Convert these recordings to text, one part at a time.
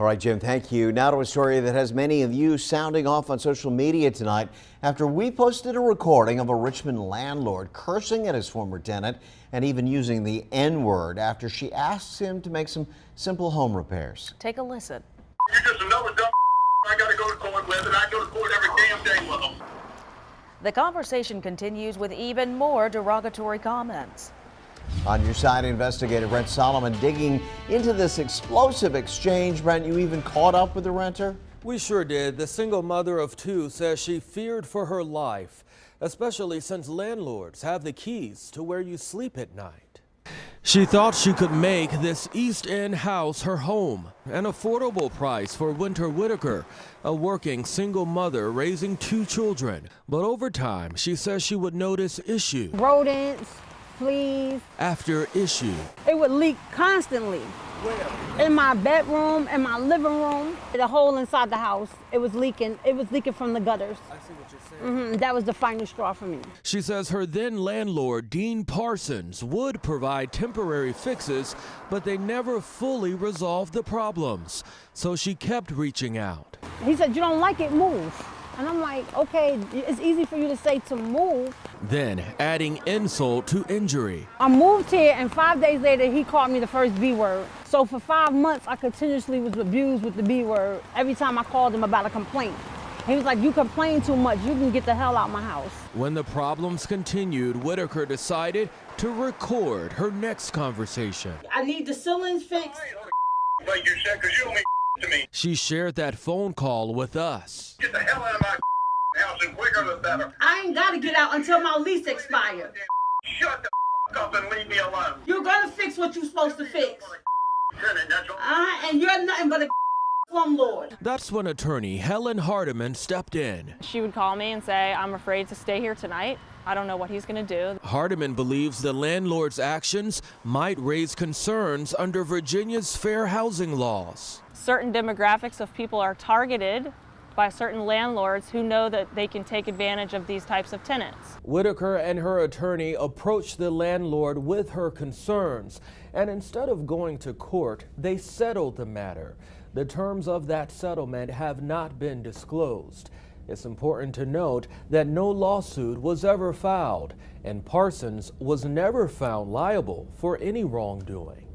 All right, Jim, thank you. Now to a story that has many of you sounding off on social media tonight after we posted a recording of a Richmond landlord cursing at his former tenant and even using the N-word after she asks him to make some simple home repairs. Take a listen. You're just another dumb I gotta go to court with, and I go to court every damn day with them. The conversation continues with even more derogatory comments. On your side, investigator Brent Solomon digging into this explosive exchange. Brent, you even caught up with the renter? We sure did. The single mother of two says she feared for her life, especially since landlords have the keys to where you sleep at night. She thought she could make this East End house her home, an affordable price for Winter Whitaker, a working single mother raising two children. But over time, she says she would notice issue. Rodents, fleas. After issue. It would leak constantly. Where? In my bedroom, in my living room, the hole inside the house. It was leaking. It was leaking from the gutters. I see what you're saying. That was the final straw for me. She says her then landlord, Dean Parsons, would provide temporary fixes, but they never fully resolved the problems. So she kept reaching out. He said, "You don't like it, move." And I'm like, okay, it's easy for you to say to move. Then adding insult to injury. I moved here, and 5 days later, he called me the first B word. So for 5 months, I continuously was abused with the B word every time I called him about a complaint. He was like, "You complain too much. You can get the hell out of my house." When the problems continued, Whitaker decided to record her next conversation. I need the ceilings fixed. Like you said, because you don't mean to me. She shared that phone call with us. Get the hell out of my house, and quicker the better. I ain't got to get out until my lease expires. Shut the up and leave me alone. You're going to fix what you're supposed to fix. That's all. And you're nothing but a slumlord. That's when attorney Helen Hardiman stepped in. She would call me and say, "I'm afraid to stay here tonight. I don't know what he's going to do." Hardiman believes the landlord's actions might raise concerns under Virginia's fair housing laws. Certain demographics of people are targeted by certain landlords who know that they can take advantage of these types of tenants. Whitaker and her attorney approached the landlord with her concerns, and instead of going to court, they settled the matter. The terms of that settlement have not been disclosed. It's important to note that no lawsuit was ever filed, and Parsons was never found liable for any wrongdoing.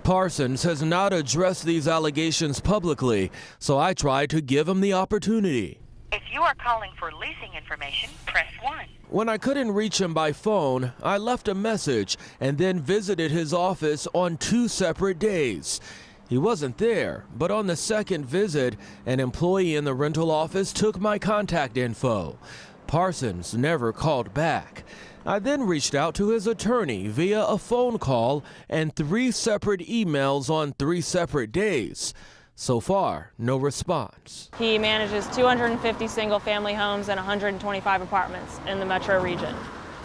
Parsons has not addressed these allegations publicly, so I tried to give him the opportunity. If you are calling for leasing information, press 1. When I couldn't reach him by phone, I left a message and then visited his office on 2 separate days. He wasn't there, but on the second visit, an employee in the rental office took my contact info. Parsons never called back. I then reached out to his attorney via a phone call and 3 separate emails on 3 separate days. So far, no response. He manages 250 single-family homes and 125 apartments in the metro region.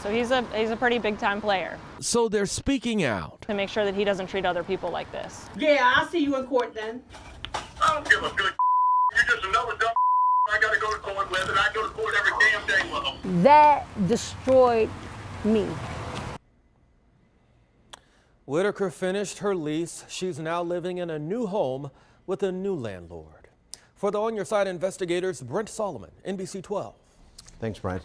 So he's a pretty big-time player. So they're speaking out To make sure that he doesn't treat other people like this. Yeah, I'll see you in court then. I don't give a good. You're just another dumb I gotta go to court with, and I go to court every damn day with them. That destroyed me. Whitaker finished her lease. She's now living in a new home with a new landlord. For the On Your Side investigators, Brent Solomon, NBC 12. Thanks, Brent.